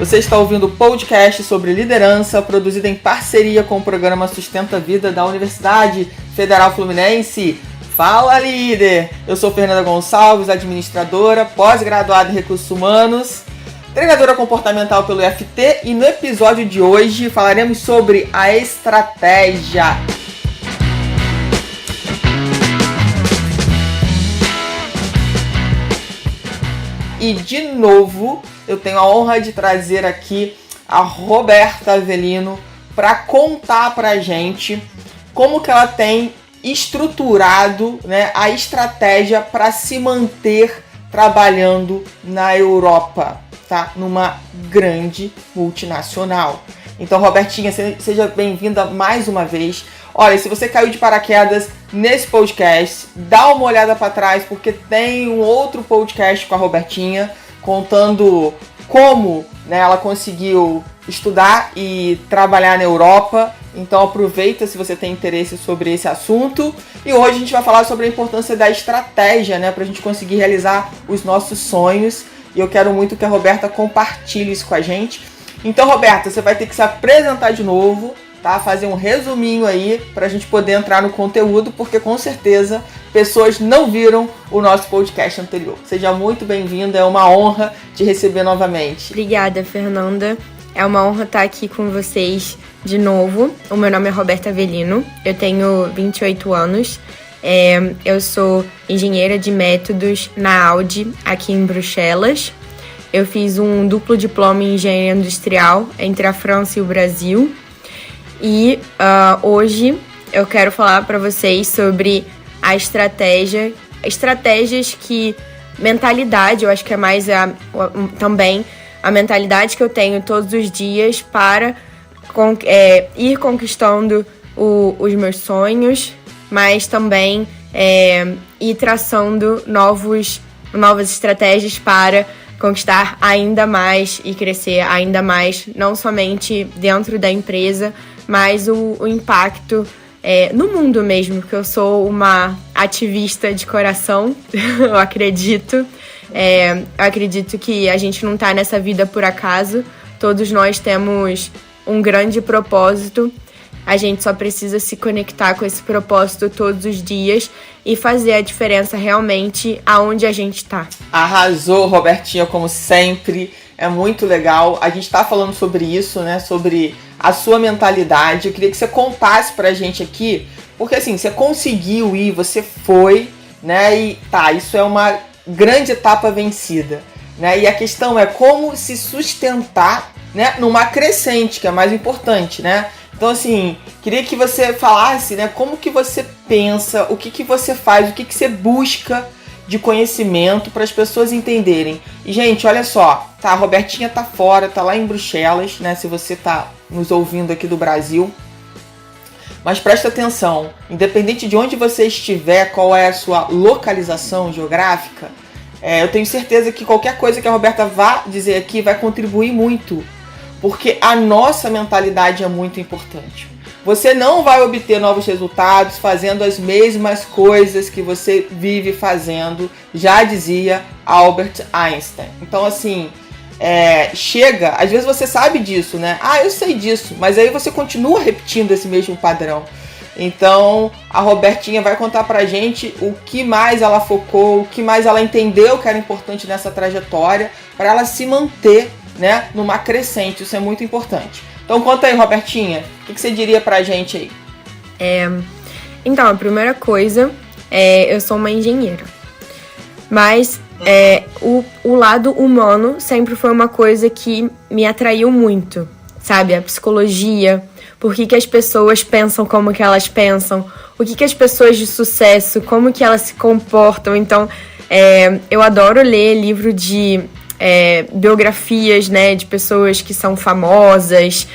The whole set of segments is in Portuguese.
Você está ouvindo o podcast sobre liderança, produzido em parceria com o programa Sustenta a Vida da Universidade Federal Fluminense. Fala, líder! Eu sou Fernanda Gonçalves, administradora, pós-graduada em Recursos Humanos, treinadora comportamental pelo IFT, e no episódio de hoje falaremos sobre a estratégia. E de novo, eu tenho a honra de trazer aqui a Roberta Avelino para contar pra gente como que ela tem estruturado, né, a estratégia para se manter trabalhando na Europa, tá? Numa grande multinacional. Então, Robertinha, seja bem-vinda mais uma vez. Olha, se você caiu de paraquedas nesse podcast, dá uma olhada para trás, porque tem um outro podcast com a Robertinha contando como, né, ela conseguiu estudar e trabalhar na Europa. Então aproveita se você tem interesse sobre esse assunto. E hoje a gente vai falar sobre a importância da estratégia, né, para a gente conseguir realizar os nossos sonhos. E eu quero muito que a Roberta compartilhe isso com a gente. Então, Roberta, você vai ter que se apresentar de novo, tá? Fazer um resuminho aí para a gente poder entrar no conteúdo, porque com certeza pessoas não viram o nosso podcast anterior. Seja muito bem-vinda, é uma honra te receber novamente. Obrigada, Fernanda. É uma honra estar aqui com vocês de novo. O meu nome é Roberta Avelino, eu tenho 28 anos. Eu sou engenheira de métodos na Audi, aqui em Bruxelas. Eu fiz um duplo diploma em engenharia industrial entre a França e o Brasil. E hoje eu quero falar para vocês sobre a estratégias que... mentalidade, eu acho que é mais também a mentalidade que eu tenho todos os dias para ir conquistando os meus sonhos, mas também ir traçando novas estratégias para conquistar ainda mais e crescer ainda mais, não somente dentro da empresa, mas o impacto no mundo mesmo, porque eu sou uma ativista de coração, eu acredito. Eu acredito que a gente não está nessa vida por acaso, todos nós temos um grande propósito, a gente só precisa se conectar com esse propósito todos os dias e fazer a diferença realmente aonde a gente está. Arrasou, Robertinha, como sempre, é muito legal. A gente está falando sobre isso, né, sobre a sua mentalidade. Eu queria que você contasse pra gente aqui, porque assim, você conseguiu ir, você foi, né, e tá, isso é uma grande etapa vencida, né, e a questão é como se sustentar, né, numa crescente, que é mais importante, né. Então, assim, queria que você falasse, né, como que você pensa, o que que você faz, o que que você busca de conhecimento para as pessoas entenderem. E, gente, olha só, tá, a Robertinha tá fora, tá lá em Bruxelas, né, se você tá nos ouvindo aqui do Brasil. Mas presta atenção, independente de onde você estiver, qual é a sua localização geográfica, eu tenho certeza que qualquer coisa que a Roberta vá dizer aqui vai contribuir muito, porque a nossa mentalidade é muito importante. Você não vai obter novos resultados fazendo as mesmas coisas que você vive fazendo, já dizia Albert Einstein. Então, assim, chega, às vezes você sabe disso, né? Ah, eu sei disso, mas aí você continua repetindo esse mesmo padrão. Então, a Robertinha vai contar pra gente o que mais ela focou, o que mais ela entendeu que era importante nessa trajetória, para ela se manter, né, numa crescente. Isso é muito importante. Então conta aí, Robertinha, o que você diria pra gente aí? Então, a primeira coisa eu sou uma engenheira, mas o lado humano sempre foi uma coisa que me atraiu muito, sabe? A psicologia, por que as pessoas pensam como que elas pensam, o que as pessoas de sucesso, como que elas se comportam. Então, eu adoro ler livro de biografias, né, de pessoas que são famosas,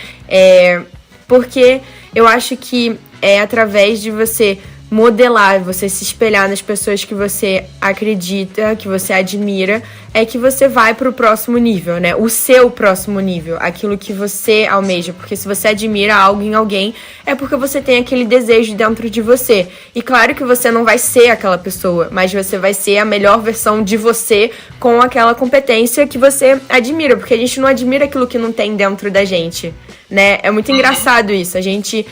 porque eu acho que é através de você modelar, você se espelhar nas pessoas que você acredita, que você admira, é que você vai pro próximo nível, né? O seu próximo nível, aquilo que você almeja. Porque se você admira algo em alguém, é porque você tem aquele desejo dentro de você. E claro que você não vai ser aquela pessoa, mas você vai ser a melhor versão de você com aquela competência que você admira. Porque a gente não admira aquilo que não tem dentro da gente, né? É muito engraçado isso. A gente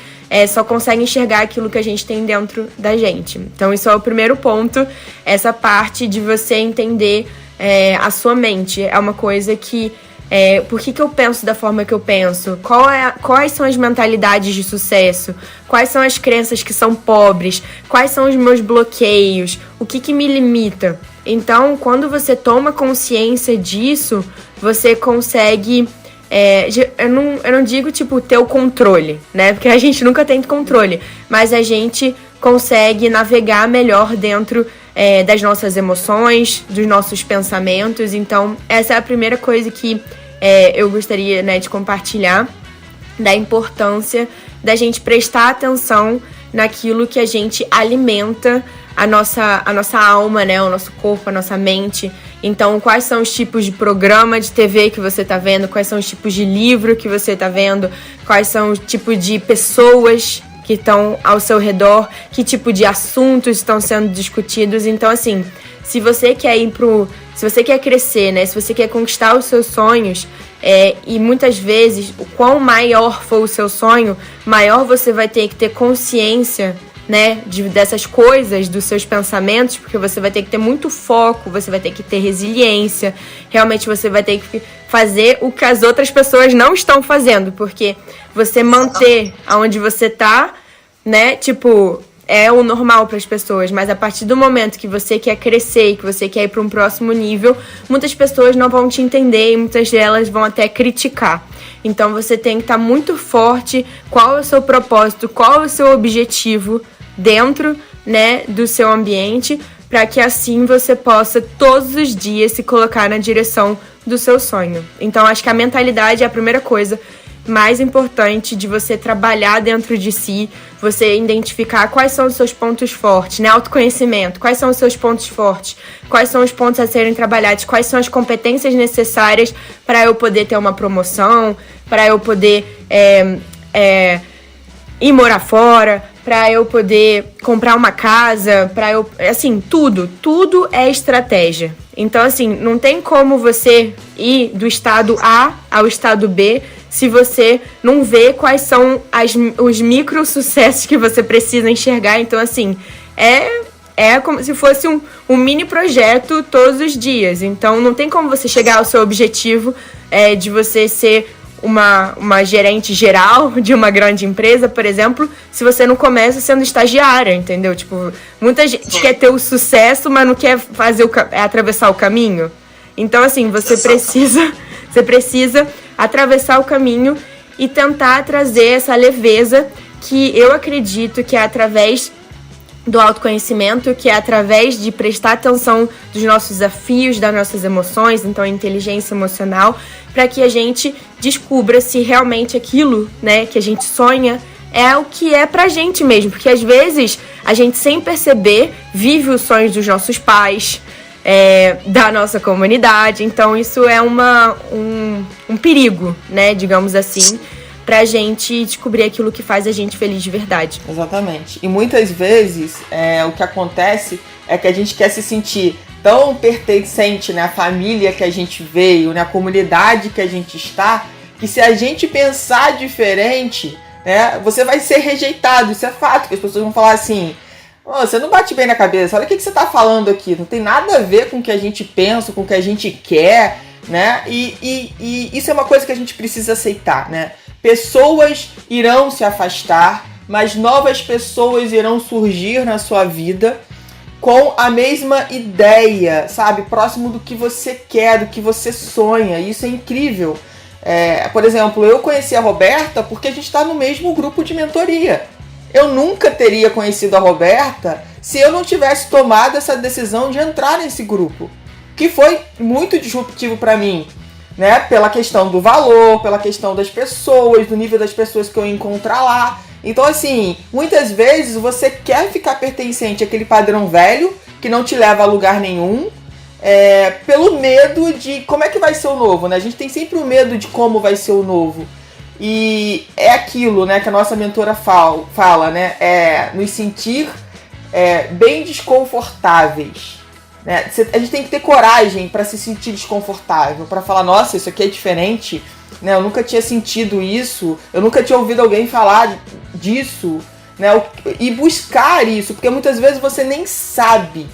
só consegue enxergar aquilo que a gente tem dentro da gente. Então, isso é o primeiro ponto. Essa parte de você entender a sua mente. É uma coisa que... por que eu penso da forma que eu penso? Quais são as mentalidades de sucesso? Quais são as crenças que são pobres? Quais são os meus bloqueios? O que me limita? Então, quando você toma consciência disso, você consegue... eu não digo, tipo, ter o controle, né? Porque a gente nunca tem controle. Mas a gente consegue navegar melhor dentro das nossas emoções, dos nossos pensamentos. Então, essa é a primeira coisa que eu gostaria, né, de compartilhar, da importância da gente prestar atenção naquilo que a gente alimenta a nossa alma, né? O nosso corpo, a nossa mente. Então, quais são os tipos de programa de TV que você está vendo? Quais são os tipos de livro que você está vendo? Quais são os tipos de pessoas que estão ao seu redor? Que tipo de assuntos estão sendo discutidos? Então, assim, se você quer se você quer crescer, né? Se você quer conquistar os seus sonhos, e muitas vezes, o quão maior for o seu sonho, maior você vai ter que ter consciência, né, dessas coisas, dos seus pensamentos, porque você vai ter que ter muito foco, você vai ter que ter resiliência, realmente você vai ter que fazer o que as outras pessoas não estão fazendo, porque você manter aonde você tá, né, tipo, é o normal para as pessoas, mas a partir do momento que você quer crescer e que você quer ir para um próximo nível, muitas pessoas não vão te entender e muitas delas vão até criticar. Então você tem que estar muito forte, qual é o seu propósito, qual é o seu objetivo dentro, né, do seu ambiente, para que assim você possa todos os dias se colocar na direção do seu sonho. Então acho que a mentalidade é a primeira coisa mais importante de você trabalhar dentro de si, você identificar quais são os seus pontos fortes, né? Autoconhecimento, quais são os seus pontos fortes, quais são os pontos a serem trabalhados, quais são as competências necessárias para eu poder ter uma promoção, para eu poder ir morar fora, para eu poder comprar uma casa, para eu... Assim, tudo é estratégia. Então, assim, não tem como você ir do estado A ao estado B se você não vê quais são os micro sucessos que você precisa enxergar. Então, assim, é como se fosse um mini projeto todos os dias. Então, não tem como você chegar ao seu objetivo de você ser uma gerente geral de uma grande empresa, por exemplo, se você não começa sendo estagiária, entendeu? Tipo, muita gente quer ter o sucesso, mas não quer atravessar o caminho. Então, assim, você precisa atravessar o caminho e tentar trazer essa leveza que eu acredito que é através do autoconhecimento, que é através de prestar atenção dos nossos desafios, das nossas emoções, então a inteligência emocional, para que a gente descubra se realmente aquilo, né, que a gente sonha é o que é pra gente mesmo, porque às vezes a gente sem perceber vive os sonhos dos nossos pais, da nossa comunidade, então isso é um perigo, né, digamos assim, pra gente descobrir aquilo que faz a gente feliz de verdade. Exatamente. E muitas vezes o que acontece é que a gente quer se sentir tão pertencente, né, à família que a gente veio, na comunidade que a gente está, que se a gente pensar diferente, né, você vai ser rejeitado. Isso é fato, que as pessoas vão falar assim: oh, você não bate bem na cabeça, olha o que você está falando aqui, não tem nada a ver com o que a gente pensa, com o que a gente quer, né? E isso é uma coisa que a gente precisa aceitar, né? Pessoas irão se afastar, mas novas pessoas irão surgir na sua vida com a mesma ideia, sabe? Próximo do que você quer, do que você sonha. E isso é incrível. Por exemplo, eu conheci a Roberta porque a gente está no mesmo grupo de mentoria. Eu nunca teria conhecido a Roberta se eu não tivesse tomado essa decisão de entrar nesse grupo, que foi muito disruptivo para mim, né? Pela questão do valor, pela questão das pessoas, do nível das pessoas que eu ia encontrar lá. Então, assim, muitas vezes você quer ficar pertencente àquele padrão velho, que não te leva a lugar nenhum, pelo medo de como é que vai ser o novo, né? A gente tem sempre o medo de como vai ser o novo. E é aquilo, né, que a nossa mentora fala, né? Nos sentir bem desconfortáveis. Né? A gente tem que ter coragem para se sentir desconfortável, para falar, nossa, isso aqui é diferente, né? Eu nunca tinha sentido isso, eu nunca tinha ouvido alguém falar disso, né? E buscar isso, porque muitas vezes você nem sabe.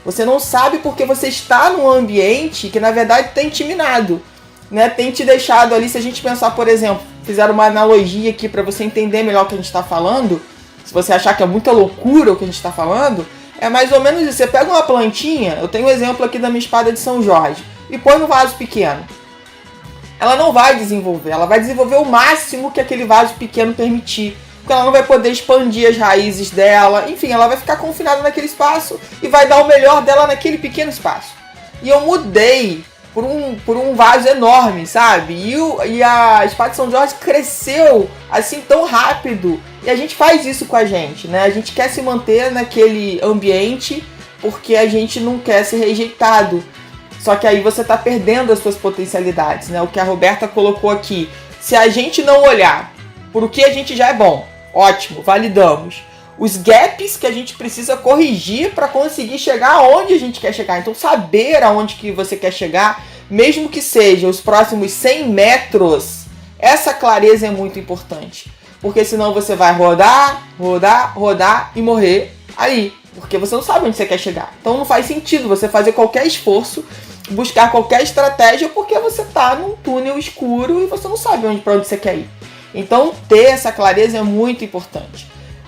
Você não sabe porque você está num ambiente que, na verdade, tem te minado, né? Tem te deixado ali, se a gente pensar, por exemplo, fizer uma analogia aqui para você entender melhor o que a gente está falando, se você achar que é muita loucura o que a gente está falando, é mais ou menos isso. Você pega uma plantinha, eu tenho um exemplo aqui da minha espada de São Jorge, e põe no vaso pequeno. Ela não vai desenvolver, ela vai desenvolver o máximo que aquele vaso pequeno permitir. Porque ela não vai poder expandir as raízes dela, enfim, ela vai ficar confinada naquele espaço e vai dar o melhor dela naquele pequeno espaço. E eu mudei por um vaso enorme, sabe? E a espada de São Jorge cresceu assim tão rápido. E a gente faz isso com a gente, né? A gente quer se manter naquele ambiente porque a gente não quer ser rejeitado. Só que aí você está perdendo as suas potencialidades, né? O que a Roberta colocou aqui. Se a gente não olhar por o que a gente já é bom, ótimo, validamos. Os gaps que a gente precisa corrigir para conseguir chegar aonde a gente quer chegar. Então, saber aonde que você quer chegar, mesmo que seja os próximos 100 metros, essa clareza é muito importante. Porque senão você vai rodar e morrer aí. Porque você não sabe onde você quer chegar. Então não faz sentido você fazer qualquer esforço, buscar qualquer estratégia, porque você está num túnel escuro e você não sabe para onde você quer ir. Então ter essa clareza é muito importante.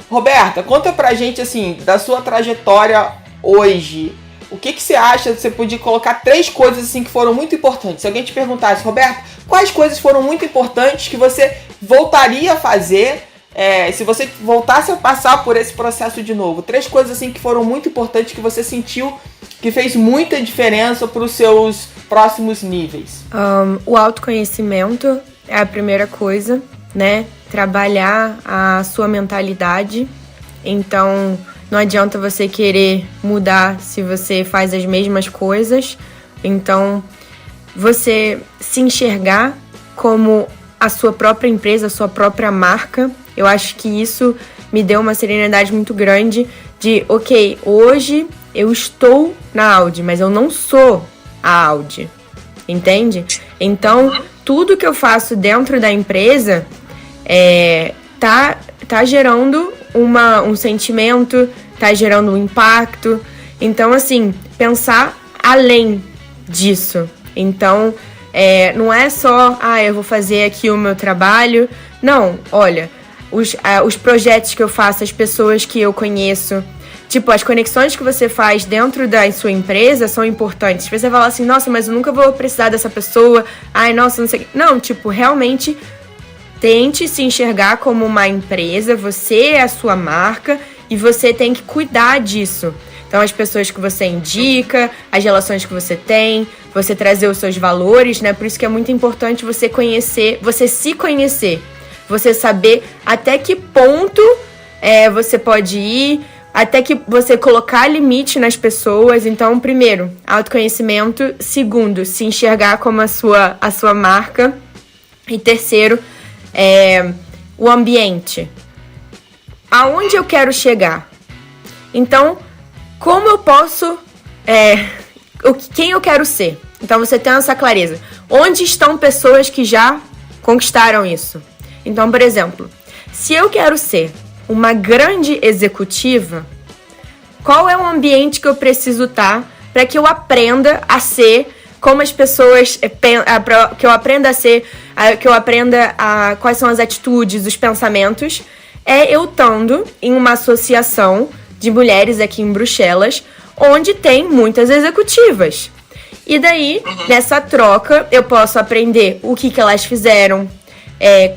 Roberta, conta pra gente assim, da sua trajetória hoje. O que você acha? Você podia colocar 3 coisas assim que foram muito importantes. Se alguém te perguntasse, Roberta, quais coisas foram muito importantes que você voltaria a fazer se você voltasse a passar por esse processo de novo? 3 coisas assim que foram muito importantes que você sentiu que fez muita diferença para os seus próximos níveis. O autoconhecimento é a primeira coisa, né? Trabalhar a sua mentalidade. Então, não adianta você querer mudar se você faz as mesmas coisas. Então, você se enxergar como a sua própria empresa, a sua própria marca. Eu acho que isso me deu uma serenidade muito grande de, ok, hoje eu estou na Audi, mas eu não sou a Audi, entende? Então, tudo que eu faço dentro da empresa tá gerando um sentimento, tá gerando um impacto. Então, assim, pensar além disso. Então, não é só, eu vou fazer aqui o meu trabalho. Não, olha, os projetos que eu faço, as pessoas que eu conheço, tipo, as conexões que você faz dentro da sua empresa são importantes. Você fala assim, nossa, mas eu nunca vou precisar dessa pessoa. Nossa, não sei. Não, tipo, realmente tente se enxergar como uma empresa, você é a sua marca e você tem que cuidar disso. Então, as pessoas que você indica, as relações que você tem, você trazer os seus valores, né? Por isso que é muito importante você se conhecer, você saber até que ponto você pode ir, até que você colocar limite nas pessoas. Então, primeiro, autoconhecimento. Segundo, se enxergar como a sua marca. E terceiro, o ambiente. Aonde eu quero chegar? Então, como eu posso... quem eu quero ser? Então, você tem essa clareza. Onde estão pessoas que já conquistaram isso? Então, por exemplo, se eu quero ser uma grande executiva, qual é o ambiente que eu preciso estar para que eu aprenda a ser como as pessoas, que eu aprenda a ser, que eu aprenda quais são as atitudes, os pensamentos, eu estando em uma associação de mulheres aqui em Bruxelas, onde tem muitas executivas. E daí, nessa troca, eu posso aprender o que elas fizeram,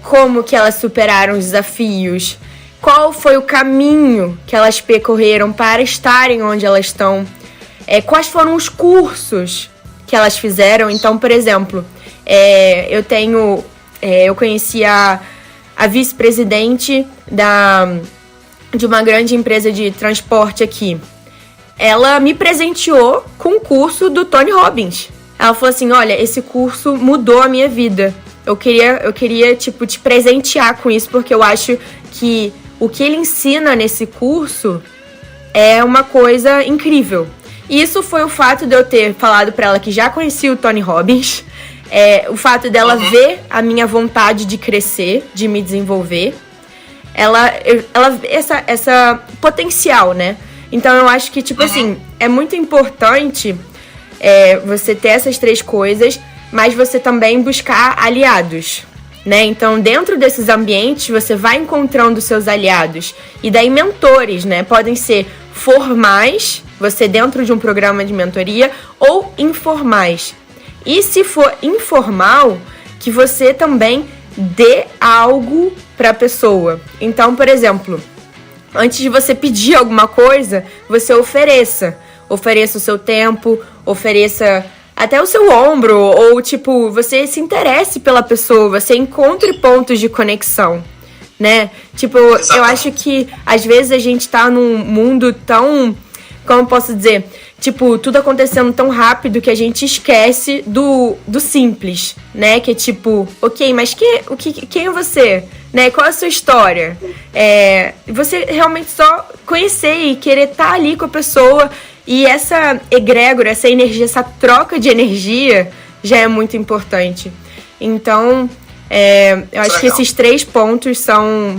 como que elas superaram os desafios, qual foi o caminho que elas percorreram para estarem onde elas estão, quais foram os cursos que elas fizeram. Então, por exemplo, eu conheci a a vice-presidente de uma grande empresa de transporte aqui. Ela me presenteou com um curso do Tony Robbins. Ela falou assim, olha, esse curso mudou a minha vida. Eu queria tipo, te presentear com isso, porque eu acho que o que ele ensina nesse curso é uma coisa incrível. E isso foi o fato de eu ter falado pra ela que já conhecia o Tony Robbins, o fato dela ver a minha vontade de crescer, de me desenvolver, essa potencial, né? Então eu acho que, tipo assim, é muito importante você ter essas 3 coisas, mas você também buscar aliados, né? Então, dentro desses ambientes, você vai encontrando seus aliados. E daí, mentores, né? Podem ser formais, você dentro de um programa de mentoria, ou informais. E se for informal, que você também dê algo para a pessoa. Então, por exemplo, antes de você pedir alguma coisa, você ofereça. Ofereça o seu tempo, ofereça até o seu ombro, ou tipo, você se interesse pela pessoa, você encontre pontos de conexão, né? Tipo, eu acho que às vezes a gente tá num mundo tão, como eu posso dizer, tipo, tudo acontecendo tão rápido que a gente esquece do simples, né? Que é tipo, ok, mas quem é você? Né? Qual é a sua história? Você realmente só conhecer e querer estar ali com a pessoa. E essa egrégora, essa energia, essa troca de energia já é muito importante. Então, eu acho que esses 3 pontos são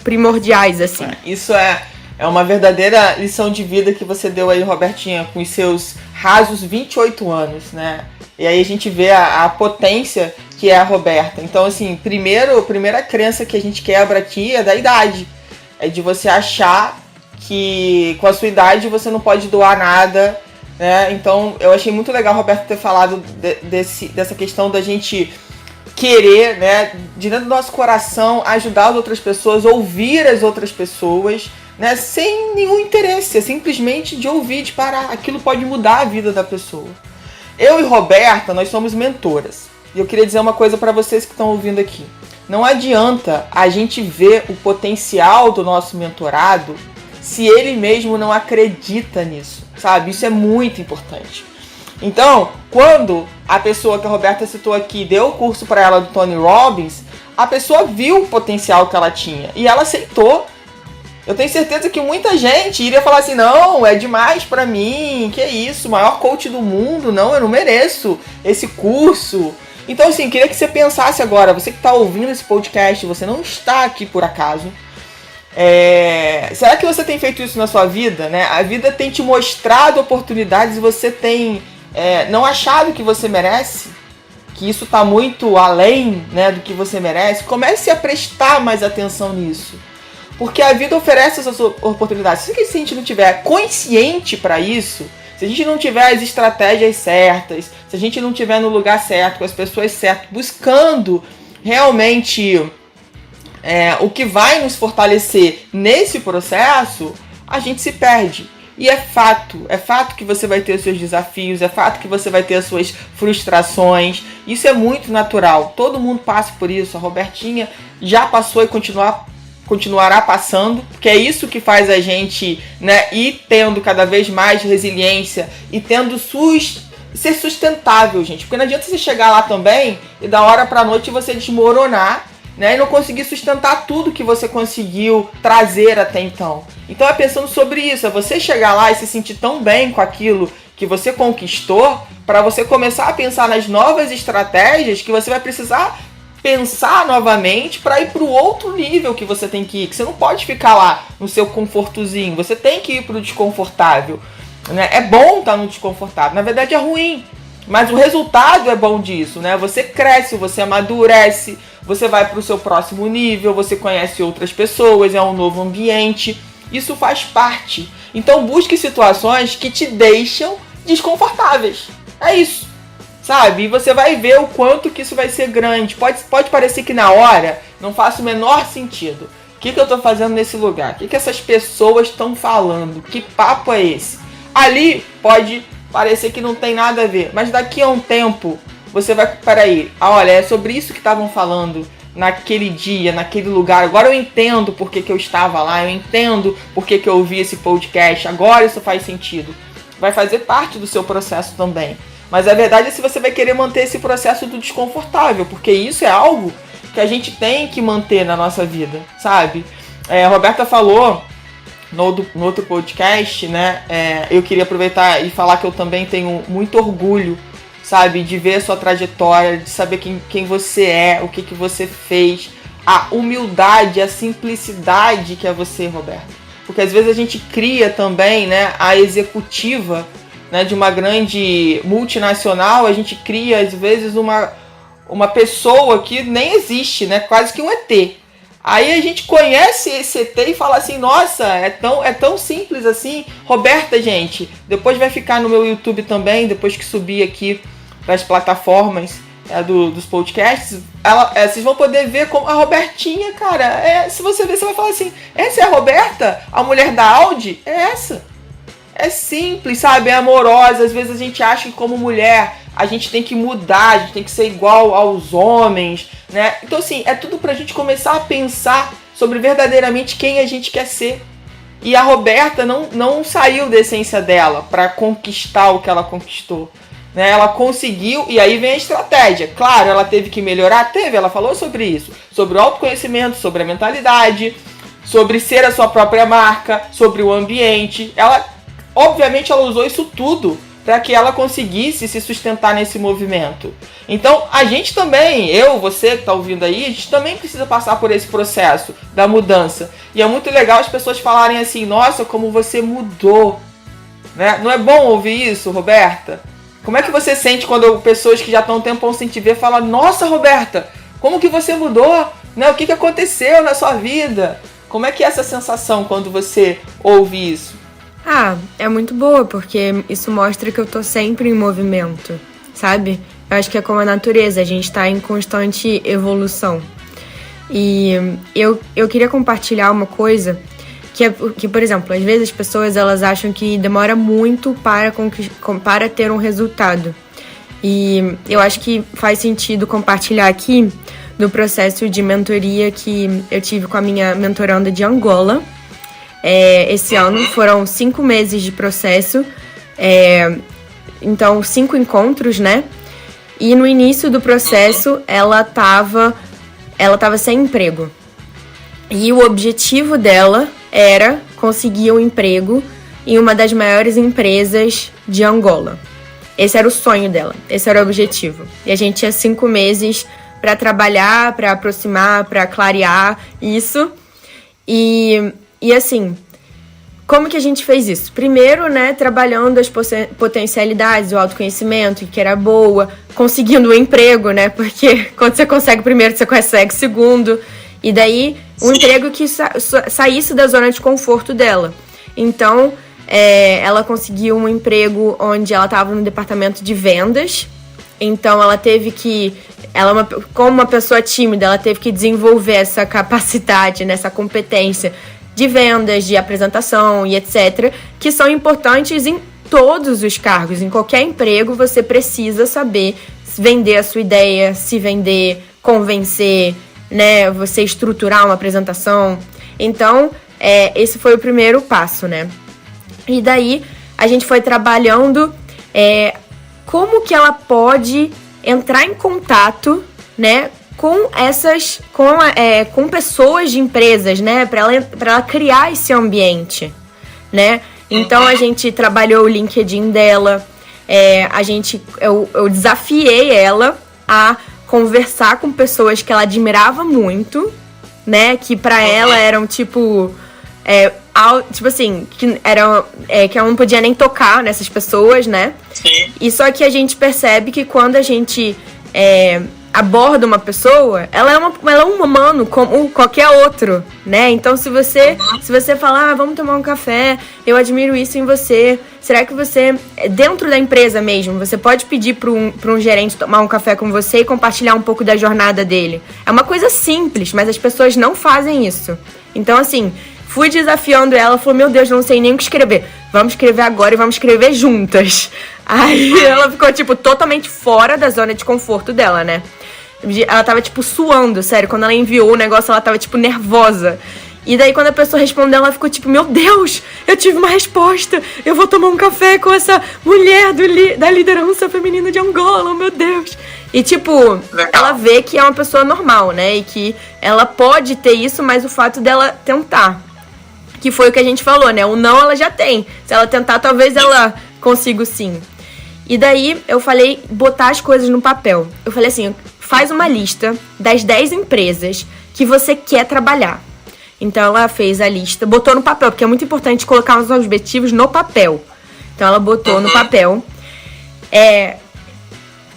primordiais, assim. Isso é uma verdadeira lição de vida que você deu aí, Robertinha, com os seus rasos 28 anos, né? E aí a gente vê a potência que é a Roberta. Então, assim, primeira crença que a gente quebra aqui é da idade. É de você achar que com a sua idade você não pode doar nada, né? Então eu achei muito legal, Roberto, ter falado dessa questão da gente querer, né, de dentro do nosso coração, ajudar as outras pessoas, ouvir as outras pessoas, né, sem nenhum interesse, é simplesmente de ouvir, de parar. Aquilo pode mudar a vida da pessoa. Eu e Roberta, nós somos mentoras. E eu queria dizer uma coisa para vocês que estão ouvindo aqui. Não adianta a gente ver o potencial do nosso mentorado se ele mesmo não acredita nisso, sabe? Isso é muito importante. Então, quando a pessoa que a Roberta citou aqui deu o curso para ela do Tony Robbins, a pessoa viu o potencial que ela tinha e ela aceitou. Eu tenho certeza que muita gente iria falar assim, não, é demais para mim, que isso, o maior coach do mundo, não, eu não mereço esse curso. Então, assim, queria que você pensasse agora, você que está ouvindo esse podcast, você não está aqui por acaso. Será que você tem feito isso na sua vida, né? A vida tem te mostrado oportunidades e você tem não achado que você merece, que isso está muito além, né, do que você merece. Comece a prestar mais atenção nisso, porque a vida oferece essas oportunidades. Se a gente não tiver consciente para isso, se a gente não tiver as estratégias certas, se a gente não tiver no lugar certo, com as pessoas certas, buscando realmente o que vai nos fortalecer nesse processo, a gente se perde. E é fato que você vai ter os seus desafios, é fato que você vai ter as suas frustrações. Isso é muito natural, todo mundo passa por isso. A Robertinha já passou e continuará passando, porque é isso que faz a gente, né, ir tendo cada vez mais resiliência e tendo ser sustentável, gente. Porque não adianta você chegar lá também e da hora pra noite você desmoronar, né, e não conseguir sustentar tudo que você conseguiu trazer até então. Então é pensando sobre isso, é você chegar lá e se sentir tão bem com aquilo que você conquistou, para você começar a pensar nas novas estratégias que você vai precisar pensar novamente para ir para o outro nível que você tem que ir. Que você não pode ficar lá no seu confortozinho, você tem que ir para o desconfortável, né? É bom estar no desconfortável, na verdade é ruim, mas o resultado é bom disso, né? Você cresce, você amadurece, você vai para o seu próximo nível, você conhece outras pessoas, é um novo ambiente. Isso faz parte. Então busque situações que te deixam desconfortáveis. É isso, sabe? E você vai ver o quanto que isso vai ser grande. Pode parecer que na hora não faça o menor sentido. O que eu estou fazendo nesse lugar? O que essas pessoas estão falando? Que papo é esse? Ali pode parecer que não tem nada a ver, mas daqui a um tempo você vai, peraí, olha, é sobre isso que estavam falando naquele dia, naquele lugar. Agora eu entendo por que eu estava lá, eu entendo por que eu ouvi esse podcast, agora isso faz sentido. Vai fazer parte do seu processo também. Mas a verdade é se você vai querer manter esse processo do desconfortável, porque isso é algo que a gente tem que manter na nossa vida, sabe? A Roberta falou no outro podcast, né? Eu queria aproveitar e falar que eu também tenho muito orgulho, sabe, de ver a sua trajetória, de saber quem você é, o que você fez, a humildade, a simplicidade que é você, Roberto. Porque às vezes a gente cria também, né, a executiva, né, de uma grande multinacional, a gente cria às vezes uma pessoa que nem existe, né, quase que um ET. Aí a gente conhece esse ET e fala assim, nossa, é tão simples assim. Roberta, gente, depois vai ficar no meu YouTube também, depois que subir aqui das plataformas dos podcasts, vocês vão poder ver como a Robertinha, cara, se você ver, você vai falar assim, essa é a Roberta? A mulher da Audi? É essa. É simples, sabe? É amorosa. Às vezes a gente acha que como mulher a gente tem que mudar, a gente tem que ser igual aos homens, né? Então assim, é tudo pra gente começar a pensar sobre verdadeiramente quem a gente quer ser. E a Roberta não saiu da essência dela pra conquistar o que ela conquistou. Né, ela conseguiu, e aí vem a estratégia. Claro, ela teve que melhorar, ela falou sobre isso, sobre o autoconhecimento, sobre a mentalidade, sobre ser a sua própria marca, sobre o ambiente. Obviamente, ela usou isso tudo para que ela conseguisse se sustentar nesse movimento. Então, a gente também, você que está ouvindo aí, a gente também precisa passar por esse processo da mudança. E é muito legal as pessoas falarem assim, nossa, como você mudou. Né? Não é bom ouvir isso, Roberta? Como é que você sente quando pessoas que já estão um tempão sem te ver falam, nossa, Roberta, como que você mudou? Né? O que aconteceu na sua vida? Como é que é essa sensação quando você ouve isso? É muito boa, porque isso mostra que eu tô sempre em movimento, sabe? Eu acho que é como a natureza, a gente tá em constante evolução. E eu queria compartilhar uma coisa que, por exemplo, às vezes as pessoas elas acham que demora muito para ter um resultado. E eu acho que faz sentido compartilhar aqui do processo de mentoria que eu tive com a minha mentoranda de Angola. Esse ano foram 5 meses de processo, então 5 encontros, né? E no início do processo ela tava sem emprego. E o objetivo dela era conseguir um emprego em uma das maiores empresas de Angola. Esse era o sonho dela, esse era o objetivo. E a gente tinha 5 meses para trabalhar, para aproximar, para clarear isso. E assim, como que a gente fez isso? Primeiro, né, trabalhando as potencialidades, o autoconhecimento, que era boa, conseguindo um emprego, né, porque quando você consegue o primeiro, você consegue o segundo. E daí, um emprego que saísse da zona de conforto dela. Então, ela conseguiu um emprego onde ela estava no departamento de vendas. Então, ela teve que... como uma pessoa tímida, ela teve que desenvolver essa capacidade, né, essa competência de vendas, de apresentação e etc., que são importantes em todos os cargos. Em qualquer emprego, você precisa saber vender a sua ideia, se vender, convencer, né, você estruturar uma apresentação. Então, esse foi o primeiro passo, né? E daí, a gente foi trabalhando como que ela pode entrar em contato, né, com pessoas de empresas, né, para ela criar esse ambiente, né? Então, a gente trabalhou o LinkedIn dela, eu desafiei ela a conversar com pessoas que ela admirava muito, né? Que pra ela eram tipo assim, que ela não podia nem tocar nessas pessoas, né? Sim. E só que a gente percebe que quando a gente aborda uma pessoa, ela é um humano como qualquer outro, né? Então se você falar, vamos tomar um café, eu admiro isso em você, será que você, dentro da empresa mesmo, você pode pedir para um gerente tomar um café com você e compartilhar um pouco da jornada dele? É uma coisa simples, mas as pessoas não fazem isso. Então assim, fui desafiando ela, falou, meu Deus, não sei nem o que escrever. Vamos escrever agora e vamos escrever juntas. Aí ela ficou, tipo, totalmente fora da zona de conforto dela, né? Ela tava, tipo, suando, sério. Quando ela enviou o negócio, ela tava, tipo, nervosa. E daí, quando a pessoa respondeu, ela ficou tipo, meu Deus, eu tive uma resposta. Eu vou tomar um café com essa mulher da liderança feminina de Angola, meu Deus. E, tipo, ela vê que é uma pessoa normal, né? E que ela pode ter isso, mas o fato dela tentar. Que foi o que a gente falou, né? O não ela já tem. Se ela tentar, talvez ela consiga sim. E daí, eu falei, botar as coisas no papel. Eu falei assim, faz uma lista das 10 empresas que você quer trabalhar. Então, ela fez a lista, botou no papel, porque é muito importante colocar os objetivos no papel. Então, ela botou no papel.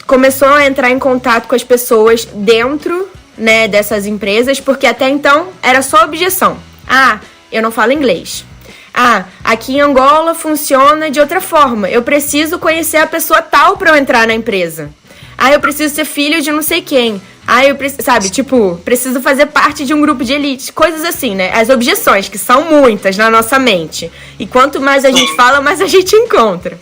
Começou a entrar em contato com as pessoas dentro, né, dessas empresas, porque até então era só objeção. Ah, eu não falo inglês. Ah, aqui em Angola funciona de outra forma. Eu preciso conhecer a pessoa tal para eu entrar na empresa. Ah, eu preciso ser filho de não sei quem. Ah, eu preciso, sabe, tipo, preciso fazer parte de um grupo de elite. Coisas assim, né? As objeções, que são muitas na nossa mente. E quanto mais a gente fala, mais a gente encontra.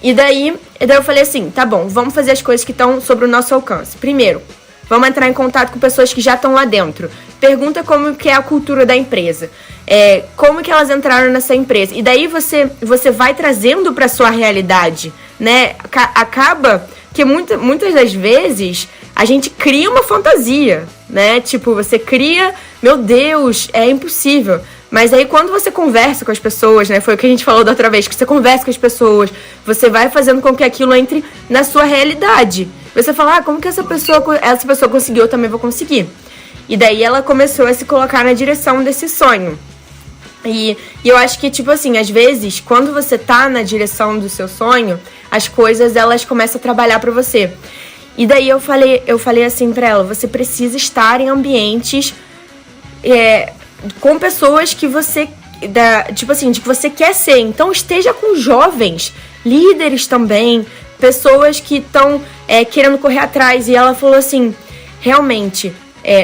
E daí eu falei assim, tá bom, vamos fazer as coisas que estão sobre o nosso alcance. Primeiro, vamos entrar em contato com pessoas que já estão lá dentro. Pergunta como que é a cultura da empresa. Como que elas entraram nessa empresa. E daí você vai trazendo para sua realidade, né? Acaba que muitas das vezes a gente cria uma fantasia, né? Tipo, você cria, meu Deus, é impossível. Mas aí quando você conversa com as pessoas, né? Foi o que a gente falou da outra vez, que você conversa com as pessoas, você vai fazendo com que aquilo entre na sua realidade. Você fala, como que essa pessoa conseguiu, eu também vou conseguir. E daí ela começou a se colocar na direção desse sonho. E eu acho que, tipo assim, às vezes, quando você tá na direção do seu sonho, as coisas, elas começam a trabalhar pra você. E daí eu falei assim pra ela, você precisa estar em ambientes com pessoas que você, tipo assim, de que você quer ser. Então esteja com jovens, líderes também, pessoas que estão querendo correr atrás. E ela falou assim, realmente,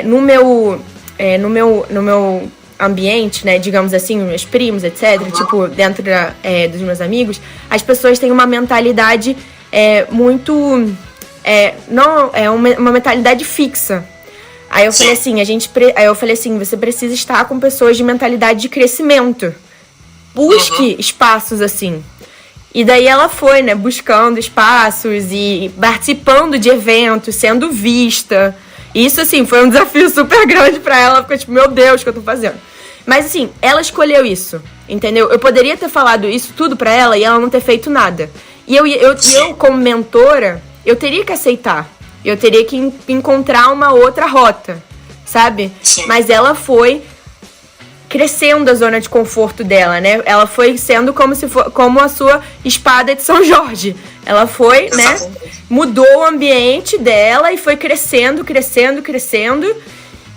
no meu ambiente, né, digamos assim, meus primos, etc., tipo, dentro dos meus amigos, as pessoas têm uma mentalidade muito... não é uma mentalidade fixa. Aí eu falei assim, você precisa estar com pessoas de mentalidade de crescimento. Busque espaços assim. E daí ela foi, né, buscando espaços e participando de eventos, sendo vista. E isso, assim, foi um desafio super grande pra ela. Ficou tipo, meu Deus, o que eu tô fazendo? Mas, assim, ela escolheu isso, entendeu? Eu poderia ter falado isso tudo pra ela e ela não ter feito nada. E eu como mentora, eu teria que aceitar. Eu teria que encontrar uma outra rota, sabe? Sim. Mas ela foi crescendo a zona de conforto dela, né? Ela foi sendo como a sua espada de São Jorge. Ela foi, né? Mudou o ambiente dela e foi crescendo.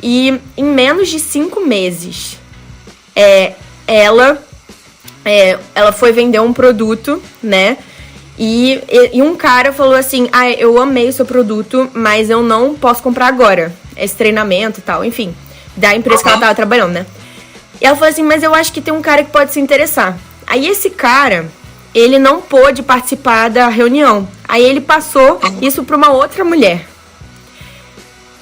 E em menos de 5 meses, ela foi vender um produto, né? E um cara falou assim, eu amei o seu produto, mas eu não posso comprar agora. Esse treinamento e tal, enfim, da empresa que ela tava trabalhando, né? E ela falou assim, mas eu acho que tem um cara que pode se interessar. Aí esse cara, ele não pôde participar da reunião. Aí ele passou isso para uma outra mulher.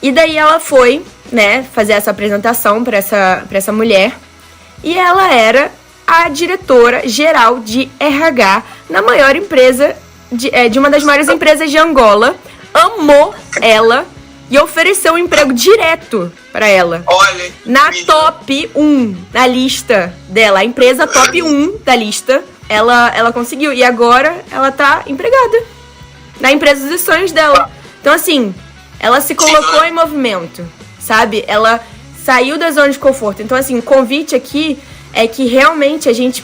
E daí ela foi, né, fazer essa apresentação para essa mulher. E ela era a diretora geral de RH na maior empresa, de uma das maiores empresas de Angola. Amou ela e ofereceu um emprego direto para ela. Olha, na top 1 da lista dela. A empresa top 1 da lista, ela conseguiu. E agora ela tá empregada na empresa dos sonhos dela. Então, assim, ela se colocou em movimento, sabe? Ela saiu da zona de conforto. Então, assim, o convite aqui é que realmente a gente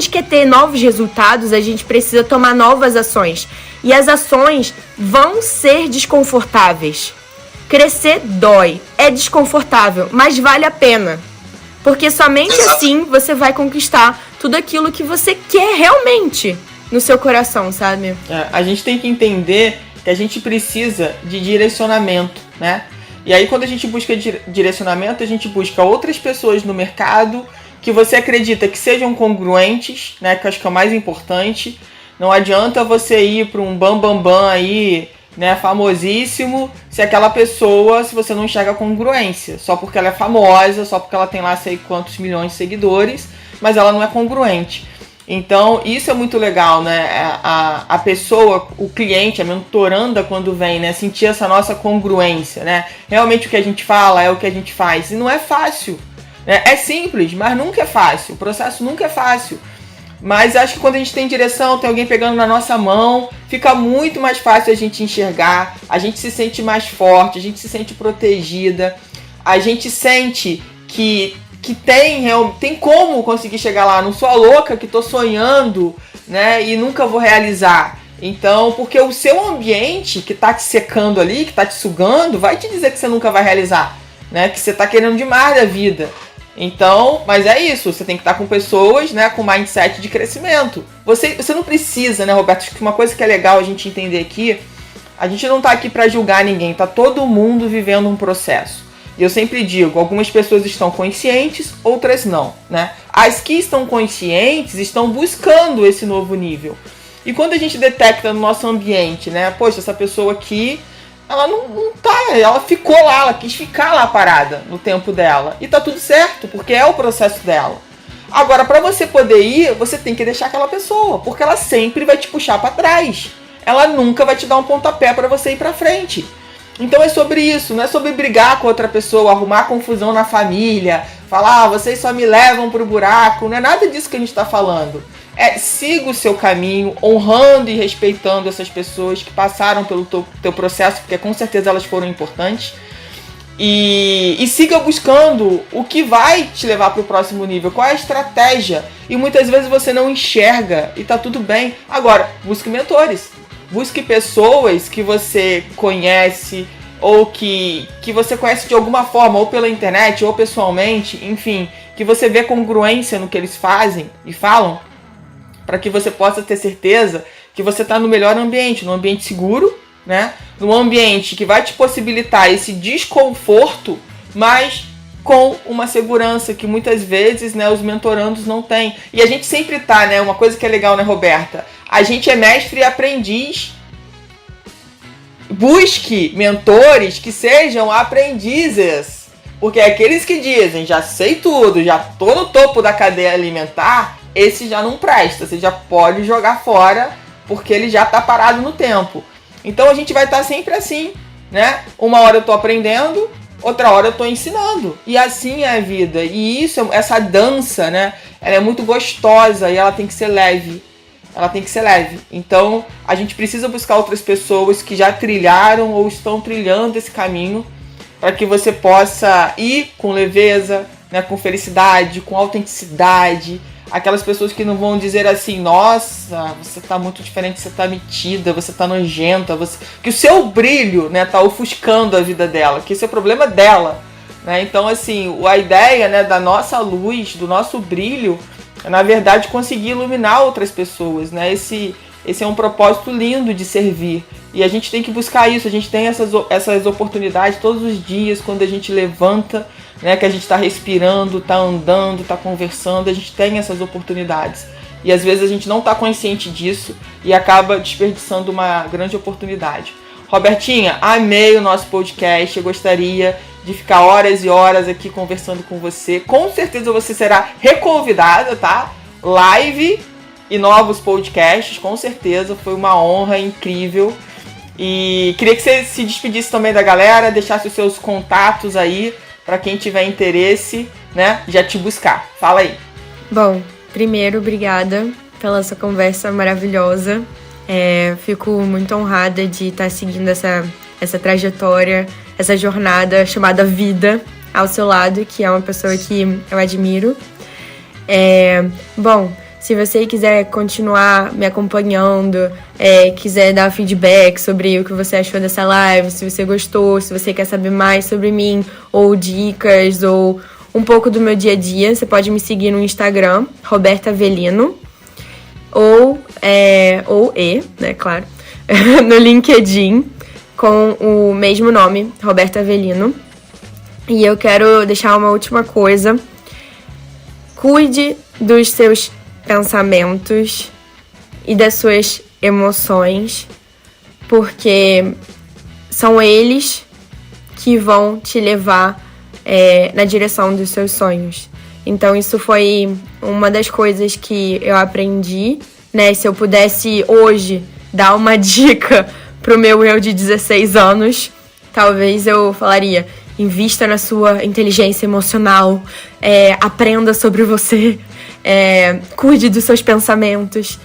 quer ter novos resultados, a gente precisa tomar novas ações. E as ações vão ser desconfortáveis. Crescer dói, é desconfortável, mas vale a pena. Porque somente assim você vai conquistar tudo aquilo que você quer realmente no seu coração, sabe? A gente tem que entender que a gente precisa de direcionamento, né? E aí quando a gente busca direcionamento, a gente busca outras pessoas no mercado que você acredita que sejam congruentes, né? Que eu acho que é o mais importante. Não adianta você ir para um bambambam aí, né, famosíssimo, se aquela pessoa, se você não enxerga congruência, só porque ela é famosa, só porque ela tem lá sei quantos milhões de seguidores, mas ela não é congruente. Então, isso é muito legal, né? A pessoa, o cliente, a mentoranda, quando vem, né? Sentir essa nossa congruência, né? Realmente o que a gente fala é o que a gente faz. E não é fácil, né? É simples, mas nunca é fácil. O processo nunca é fácil. Mas acho que quando a gente tem direção, tem alguém pegando na nossa mão, fica muito mais fácil a gente enxergar, a gente se sente mais forte, a gente se sente protegida, a gente sente que tem como conseguir chegar lá. Não sou a louca que tô sonhando, né, e nunca vou realizar. Então, porque o seu ambiente que tá te secando ali, que tá te sugando, vai te dizer que você nunca vai realizar, né, que você tá querendo demais da vida. Então, mas é isso, você tem que estar com pessoas, né, com mindset de crescimento. Você não precisa, né, Roberto? Acho que uma coisa que é legal a gente entender aqui, a gente não tá aqui para julgar ninguém, tá todo mundo vivendo um processo. E eu sempre digo, algumas pessoas estão conscientes, outras não, né? As que estão conscientes estão buscando esse novo nível. E quando a gente detecta no nosso ambiente, né, poxa, essa pessoa aqui, ela não tá, ela ficou lá, ela quis ficar lá parada no tempo dela. E tá tudo certo, porque é o processo dela. Agora, para você poder ir, você tem que deixar aquela pessoa, porque ela sempre vai te puxar para trás. Ela nunca vai te dar um pontapé para você ir para frente. Então é sobre isso, não é sobre brigar com outra pessoa, arrumar confusão na família, falar, vocês só me levam pro buraco, não é nada disso que a gente tá falando. Siga o seu caminho, honrando e respeitando essas pessoas que passaram pelo teu processo, porque com certeza elas foram importantes. E siga buscando o que vai te levar para o próximo nível, qual é a estratégia. E muitas vezes você não enxerga e tá tudo bem. Agora, busque mentores, busque pessoas que você conhece ou que você conhece de alguma forma, ou pela internet, ou pessoalmente, enfim, que você vê congruência no que eles fazem e falam, para que você possa ter certeza que você está no melhor ambiente, num ambiente seguro, né? Num ambiente que vai te possibilitar esse desconforto, mas com uma segurança que muitas vezes, né, os mentorandos não têm. E a gente sempre tá, né? Uma coisa que é legal, né, Roberta? A gente é mestre e aprendiz. Busque mentores que sejam aprendizes. Porque aqueles que dizem, já sei tudo, já tô no topo da cadeia alimentar, esse já não presta, você já pode jogar fora, porque ele já tá parado no tempo. Então a gente vai estar sempre assim, né? Uma hora eu tô aprendendo, outra hora eu tô ensinando. E assim é a vida. E isso, essa dança, né? Ela é muito gostosa e ela tem que ser leve. Ela tem que ser leve. Então a gente precisa buscar outras pessoas que já trilharam ou estão trilhando esse caminho, para que você possa ir com leveza, né? Com felicidade, com autenticidade. Aquelas pessoas que não vão dizer assim, nossa, você tá muito diferente, você tá metida, você tá nojenta, que o seu brilho, né, tá ofuscando a vida dela, que esse é o problema dela, né? Então, assim, a ideia, né, da nossa luz, do nosso brilho, é, na verdade, conseguir iluminar outras pessoas, né? Esse é um propósito lindo de servir. E a gente tem que buscar isso, a gente tem essas oportunidades todos os dias, quando a gente levanta, né, que a gente está respirando, está andando, está conversando, a gente tem essas oportunidades. E às vezes a gente não está consciente disso e acaba desperdiçando uma grande oportunidade. Robertinha, amei o nosso podcast, eu gostaria de ficar horas e horas aqui conversando com você. Com certeza você será reconvidada, tá? Live e novos podcasts, com certeza, foi uma honra incrível. E queria que você se despedisse também da galera, deixasse os seus contatos aí, para quem tiver interesse, né, já te buscar. Fala aí. Bom, primeiro, obrigada pela sua conversa maravilhosa. Fico muito honrada de estar seguindo essa trajetória, essa jornada chamada vida ao seu lado, que é uma pessoa que eu admiro. Bom, se você quiser continuar me acompanhando, quiser dar feedback sobre o que você achou dessa live, se você gostou, se você quer saber mais sobre mim, ou dicas, ou um pouco do meu dia a dia, você pode me seguir no Instagram, Roberta Avelino, ou né, claro, no LinkedIn, com o mesmo nome, Roberta Avelino. E eu quero deixar uma última coisa. Cuide dos seus pensamentos e das suas emoções, porque são eles que vão te levar na direção dos seus sonhos. Então isso foi uma das coisas que eu aprendi, né? Se eu pudesse hoje dar uma dica pro meu eu de 16 anos, talvez eu falaria: invista na sua inteligência emocional, aprenda sobre você, cuide dos seus pensamentos.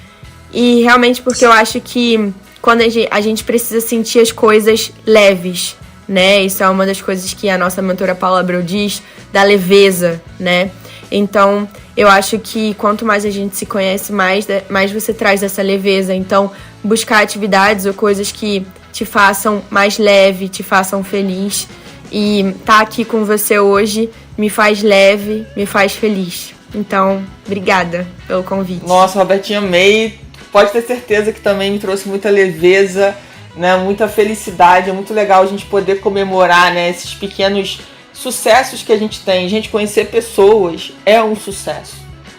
E realmente porque eu acho que quando a gente precisa sentir as coisas leves, né? Isso é uma das coisas que a nossa mentora Paula Abreu diz, da leveza, né? Então, eu acho que quanto mais a gente se conhece, mais você traz essa leveza. Então, buscar atividades ou coisas que te façam mais leve, te façam feliz. E estar aqui com você hoje me faz leve, me faz feliz. Então, obrigada pelo convite. Nossa, Robertinha, amei. Pode ter certeza que também me trouxe muita leveza, né, muita felicidade. É muito legal a gente poder comemorar, né, esses pequenos sucessos que a gente tem. Gente, conhecer pessoas é um sucesso,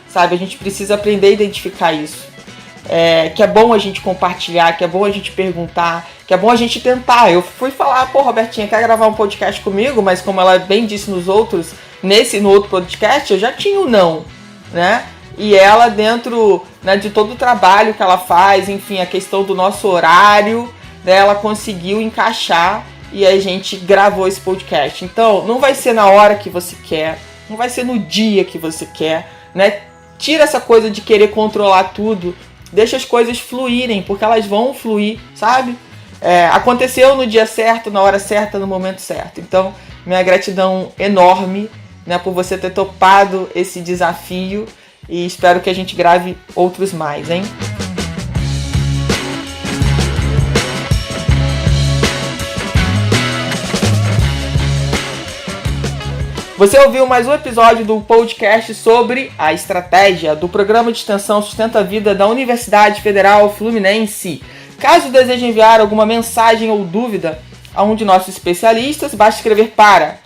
sabe? A gente precisa aprender a identificar isso. Que é bom a gente compartilhar, que é bom a gente perguntar, que é bom a gente tentar. Eu fui falar: pô, Robertinha, quer gravar um podcast comigo? Mas como ela bem disse nos outros, no outro podcast, eu já tinha o não, né? E ela, dentro, né, de todo o trabalho que ela faz, enfim, a questão do nosso horário, né, ela conseguiu encaixar e a gente gravou esse podcast. Então, não vai ser na hora que você quer, não vai ser no dia que você quer, né? Tira essa coisa de querer controlar tudo, deixa as coisas fluírem, porque elas vão fluir, sabe? Aconteceu no dia certo, na hora certa, no momento certo. Então, minha gratidão enorme, né, por você ter topado esse desafio. E espero que a gente grave outros mais, hein? Você ouviu mais um episódio do podcast sobre a estratégia do Programa de Extensão Sustenta a Vida da Universidade Federal Fluminense. Caso deseje enviar alguma mensagem ou dúvida a um de nossos especialistas, basta escrever para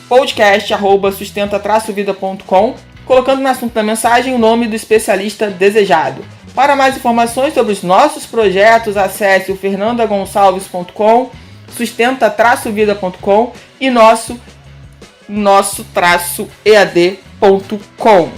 podcast@sustenta-vida.com, colocando no assunto da mensagem o nome do especialista desejado. Para mais informações sobre os nossos projetos, acesse o fernandagonçalves.com, sustenta-vida.com e nosso-ead.com.